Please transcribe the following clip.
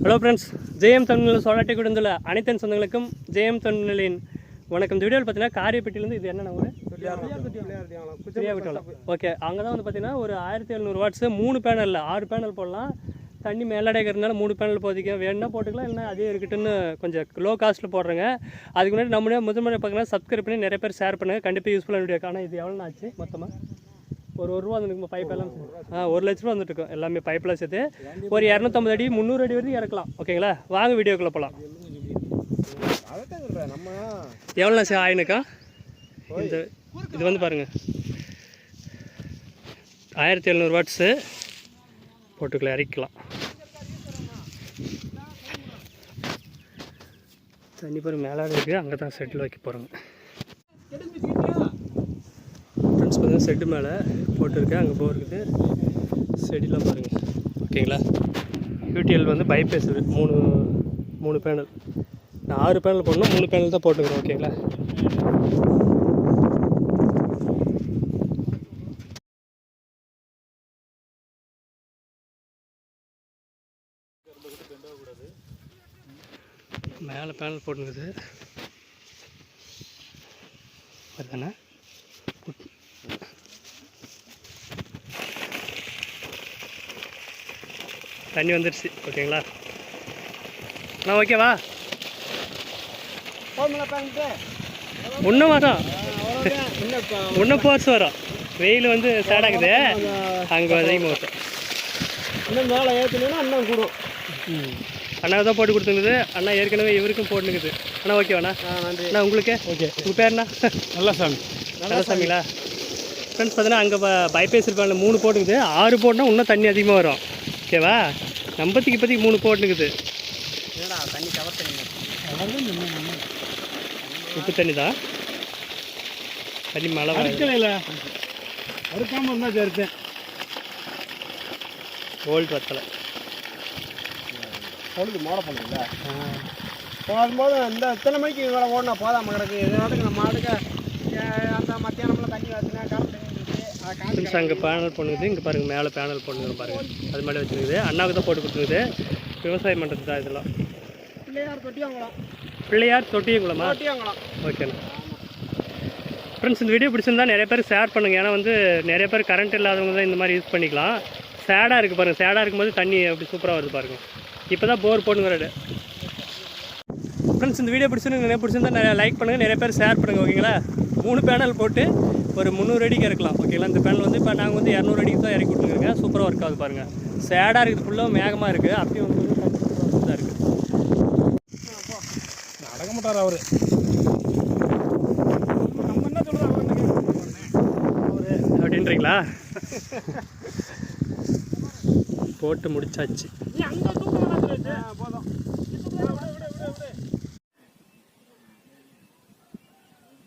Hello friends, JM தமிழில் சோலாட்டி கொடுந்துள்ள அனைத்து சொந்தங்களுக்கும் ஜேஎம் தமிழின் வணக்கம். இந்த வீடியோவில் பார்த்தீங்கன்னா காரியப்பட்டியிலேருந்து இது என்னென்ன ஒரு ஓகே, அங்கே தான் வந்து பார்த்தீங்கன்னா ஒரு 1700 வாட்ஸ் 3 பேனலில் 6 பேனல் போடலாம். தண்ணி மேலடை இருக்கிறதுனால 3 பேனல் போதிக்க வேணுன்னா போட்டுக்கலாம், இல்லைனா அதே இருக்கட்டுன்னு கொஞ்சம் லோ காஸ்ட்டில் போடுறேங்க. அதுக்கு முன்னாடி நம்மளே முதன்முறை பார்க்கலாம், சப்ஸ்கிரைப் பண்ணி நிறைய பேர் ஷேர் பண்ணுங்கள். கண்டிப்பாக யூஸ்ஃபுல்லான வீடியோ. ஆனால் இது எவ்வளோ ஆச்சு மொத்தமாக? ஒரு ரூபா வந்துருக்குமா பைப்பெல்லாம்? 1 லட்ச ரூபா வந்துட்டுருக்கோம் எல்லாமே பைப்பெல்லாம் சேர்த்து. ஒரு 250 அடி 300 அடி வரைக்கும் இறக்கலாம். ஓகேங்களா, வாங்க வீடியோக்குள்ளே போகலாம். எவ்வளோ சார் ஆயினுக்கா? இந்த இது வந்து பாருங்கள் 1700 வாட்ஸு போட்டுக்கலாம், இறக்கலாம். தண்ணி பாரு மேலே இருக்குது, அங்கே தான் செட்டில் வைக்க போகிறோங்க. ஃப்ரெண்ட்ஸ் பார்த்தீங்கன்னா செட்டு மேலே போட்டிருக்கேன், அங்கே போகிறது செடிலாம் பாருங்கள். ஓகேங்களா, யூடிஎல் வந்து பைபேஸ் 3 பேனல். நான் 6 பேனல் போடணும், 3 பேனல் தான் போட்டுக்கிறேன். ஓகேங்களா, மேலே பேனல் போட்டுங்குது அதுதானே. தண்ணி வந்துடுச்சு. ஓகேங்களா, நான் ஓகேவா? இன்னும் வரும், இன்னும் போர்ஸ் வரும். வெயில் வந்து சேடாகுது, அங்கே அதிகமாக வரும். இன்னும் மேலே ஏற்றினா இன்னும் கூடும். அண்ணா தான் போட்டு கொடுத்துருக்குது. அண்ணா ஏற்கனவே இவருக்கும் போட்டுனுக்குது. அண்ணா ஓகேவாண்ணா? நன்றி. அண்ணா உங்களுக்கு ஓகே. உங்கள் பேர்ண்ணா? நல்ல சாமி. நல்ல சாமிங்களா? ஃப்ரெண்ட்ஸ் பார்த்தீங்கன்னா அங்கே பைபேஸ் இருப்பாங்க 3 போட்டுக்குது. 6 போட்டுனா இன்னும் தண்ணி அதிகமாக வரும். ஓகேவா, நம்பத்துக்கு இப்போதைக்கு 3 போட்டுக்குது. தண்ணி கவர் தண்ணி உப்பு தண்ணி தான். தண்ணி மழை அறுக்கலையில் அறுக்காமல் இருந்தால் சேர்த்தேன். ஓல்டு வத்தலை பொழுது மோட பண்ணுங்களா? போகும்போது இந்த எத்தனை மணிக்கு இவ்வளோ ஓடினா போதாமல் கிடக்கு. இது நாட்டுக்கு நம்ம ஆட்டுக்கு அந்த மத்தியானம்லாம் தண்ணி வச்சுனா கரண்ட் ஃப்ரெண்ட்ஸ் அங்கே பேனல் பண்ணுது. இங்கே பாருங்கள் மேலே பேனல் பண்ணுங்க பாருங்கள், அது மேலே வச்சுருக்குது. அண்ணாவுக்கு தான் போட்டு கொடுத்துருக்குது. விவசாயம் பண்ணுறது தான் இதெல்லாம். பிள்ளையார் தொட்டியாங்களாம். பிள்ளையார் தொட்டியங்குளமா? தொட்டியாங்களாம். ஓகேண்ணா. ஃப்ரெண்ட்ஸ் இந்த வீடியோ பிடிச்சிருந்தா நிறைய பேர் ஷேர் பண்ணுங்கள். ஏன்னா வந்து நிறைய பேர் கரண்ட் இல்லாதவங்க தான் இந்த மாதிரி யூஸ் பண்ணிக்கலாம். சேடாக இருக்குது பாருங்கள். சேடாக இருக்கும்போது தண்ணி அப்படி சூப்பராக வருது பாருங்கள். இப்போ தான் போர் போட்டுங்கிறாரு. ஃப்ரெண்ட்ஸ் இந்த வீடியோ பிடிச்சிருந்தா நிறைய லைக் பண்ணுங்கள், நிறைய பேர் ஷேர் பண்ணுங்கள். ஓகேங்களா, 3 பேனல் போட்டு ஒரு 300 அடிக்கு இறக்கலாம். ஓகேங்களா, இந்த பேனல் வந்து இப்போ நாங்கள் வந்து 200 அடிக்கு தான் இறக்கி விட்டுருக்கோங்க. சூப்பராக ஒர்க் ஆகுது பாருங்கள். சேடாக இருக்குது, ஃபுல்லாக மேகமாக இருக்குது. அப்படியே வந்து தான் இருக்குது. நடக்க மாட்டார் அவர். அப்படின்றீங்களா? போட்டு முடிச்சாச்சு. போதும்.